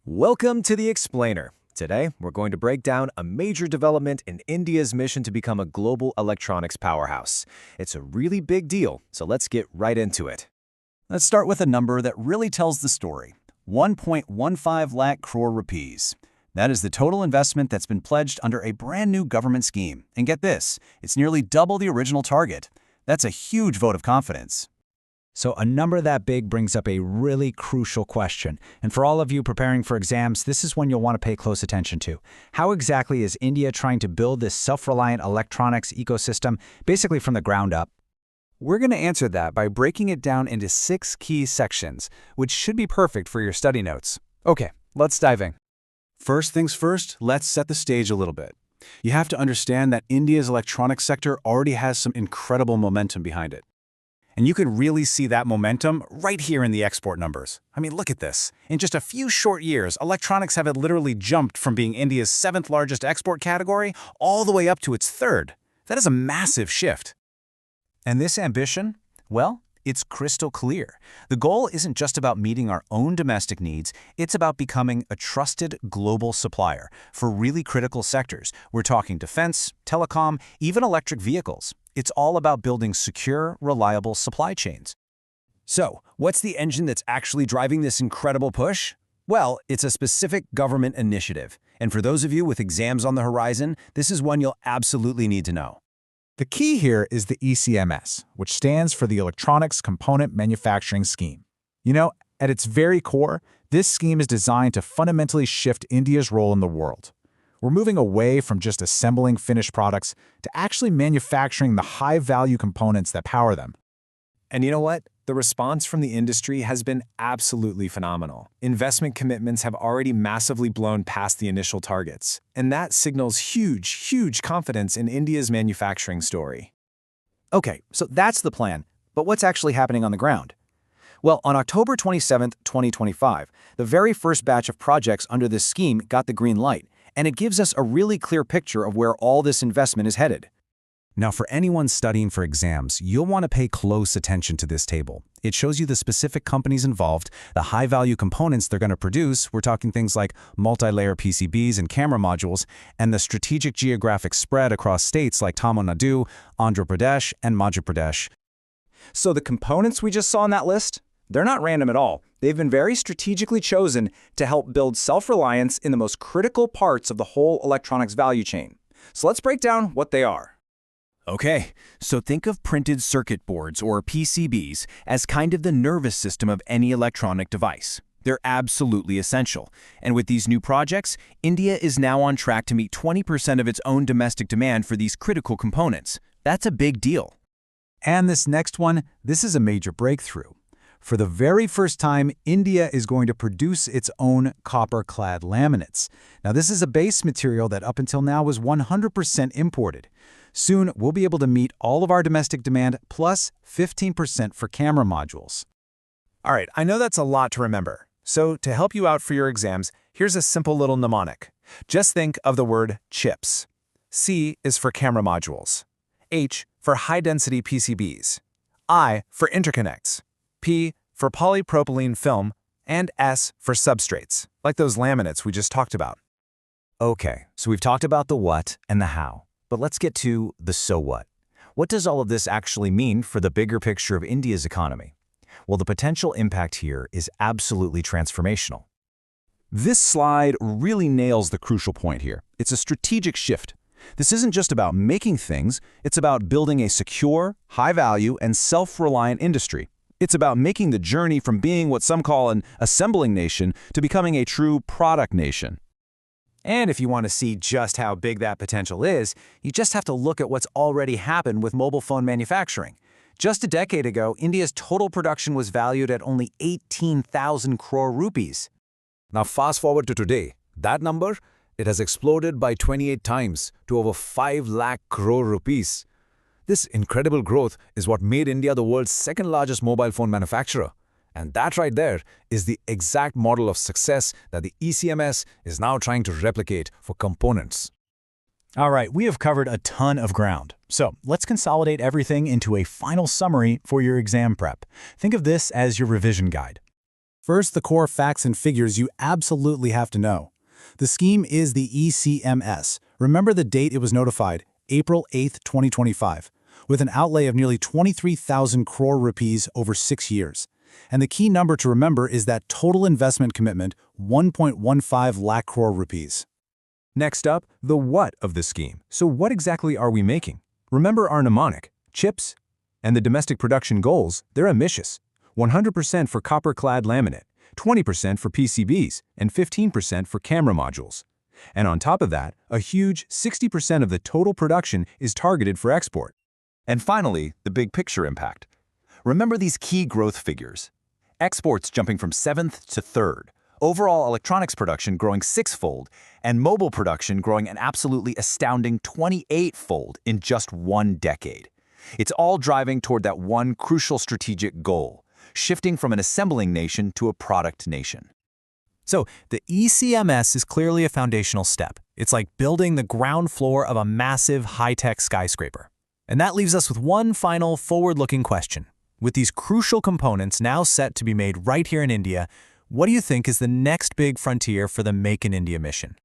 Welcome to the Explainer. Today, we're going to break down a major development in India's mission to become a global electronics powerhouse. It's a really big deal, so let's get right into it. Let's start with a number that really tells the story. 1.15 lakh crore rupees. That is the total investment that's been pledged under a brand new government scheme. And get this, it's nearly double the original target. That's a huge vote of confidence. So a number that big brings up a really crucial question. And for all of you preparing for exams, this is one you'll want to pay close attention to. How exactly is India trying to build this self-reliant electronics ecosystem, basically from the ground up? We're going to answer that by breaking it down into 6 key sections, which should be perfect for your study notes. Okay, let's dive in. First things first, let's set the stage a little bit. You have to understand that India's electronics sector already has some incredible momentum behind it. And you can really see that momentum right here in the export numbers. I mean, look at this. In just a few short years, electronics have literally jumped from being India's 7th largest export category all the way up to its 3rd. That is a massive shift. And this ambition? Well, it's crystal clear. The goal isn't just about meeting our own domestic needs, it's about becoming a trusted global supplier for really critical sectors. We're talking defense, telecom, even electric vehicles. It's all about building secure, reliable supply chains. So, what's the engine that's actually driving this incredible push? Well, it's a specific government initiative. And for those of you with exams on the horizon, this is one you'll absolutely need to know. The key here is the ECMS, which stands for the Electronics Component Manufacturing Scheme. You know, at its very core, this scheme is designed to fundamentally shift India's role in the world. We're moving away from just assembling finished products to actually manufacturing the high-value components that power them. And you know what? The response from the industry has been absolutely phenomenal. Investment commitments have already massively blown past the initial targets. And that signals huge confidence in India's manufacturing story. Okay, so that's the plan. But what's actually happening on the ground? Well, on October 27, 2025, the very first batch of projects under this scheme got the green light, and it gives us a really clear picture of where all this investment is headed. Now, for anyone studying for exams, you'll want to pay close attention to this table. It shows you the specific companies involved, the high-value components they're going to produce. We're talking things like multi-layer PCBs and camera modules, and the strategic geographic spread across states like Tamil Nadu, Andhra Pradesh, and Madhya Pradesh. So the components we just saw on that list, they're not random at all. They've been very strategically chosen to help build self-reliance in the most critical parts of the whole electronics value chain. So let's break down what they are. Okay, so think of printed circuit boards, or PCBs, as kind of the nervous system of any electronic device. They're absolutely essential. And with these new projects, India is now on track to meet 20% of its own domestic demand for these critical components. That's a big deal. And this next one, this is a major breakthrough. For the very first time, India is going to produce its own copper-clad laminates. Now, this is a base material that up until now was 100% imported. Soon, we'll be able to meet all of our domestic demand plus 15% for camera modules. All right, I know that's a lot to remember. So to help you out for your exams, here's a simple little mnemonic. Just think of the word chips. C is for camera modules. H for high-density PCBs. I for interconnects. P for polypropylene film, and S for substrates, like those laminates we just talked about. Okay, so we've talked about the what and the how, but let's get to the so what. What does all of this actually mean for the bigger picture of India's economy? Well, the potential impact here is absolutely transformational. This slide really nails the crucial point here. It's a strategic shift. This isn't just about making things, it's about building a secure, high-value, and self-reliant industry. It's about making the journey from being what some call an assembling nation to becoming a true product nation. And if you want to see just how big that potential is, you just have to look at what's already happened with mobile phone manufacturing. Just a decade ago, India's total production was valued at only 18,000 crore rupees. Now fast forward to today. That number, it has exploded by 28 times to over 5 lakh crore rupees. This incredible growth is what made India the world's 2nd largest mobile phone manufacturer. And that right there is the exact model of success that the ECMS is now trying to replicate for components. All right, we have covered a ton of ground. So let's consolidate everything into a final summary for your exam prep. Think of this as your revision guide. First, the core facts and figures you absolutely have to know. The scheme is the ECMS. Remember the date it was notified, April 8, 2025, with an outlay of nearly 23,000 crore rupees over 6 years. And the key number to remember is that total investment commitment, 1.15 lakh crore rupees. Next up, the what of the scheme. So what exactly are we making? Remember our mnemonic, chips? And the domestic production goals, they're ambitious. 100% for copper-clad laminate, 20% for PCBs, and 15% for camera modules. And on top of that, a huge 60% of the total production is targeted for export. And finally, the big picture impact. Remember these key growth figures. Exports jumping from 7th to 3rd, overall electronics production growing 6-fold, and mobile production growing an absolutely astounding 28-fold in just 1 decade. It's all driving toward that one crucial strategic goal, shifting from an assembling nation to a product nation. So, the ECMS is clearly a foundational step. It's like building the ground floor of a massive high-tech skyscraper. And that leaves us with one final forward-looking question. With these crucial components now set to be made right here in India, what do you think is the next big frontier for the Make in India mission?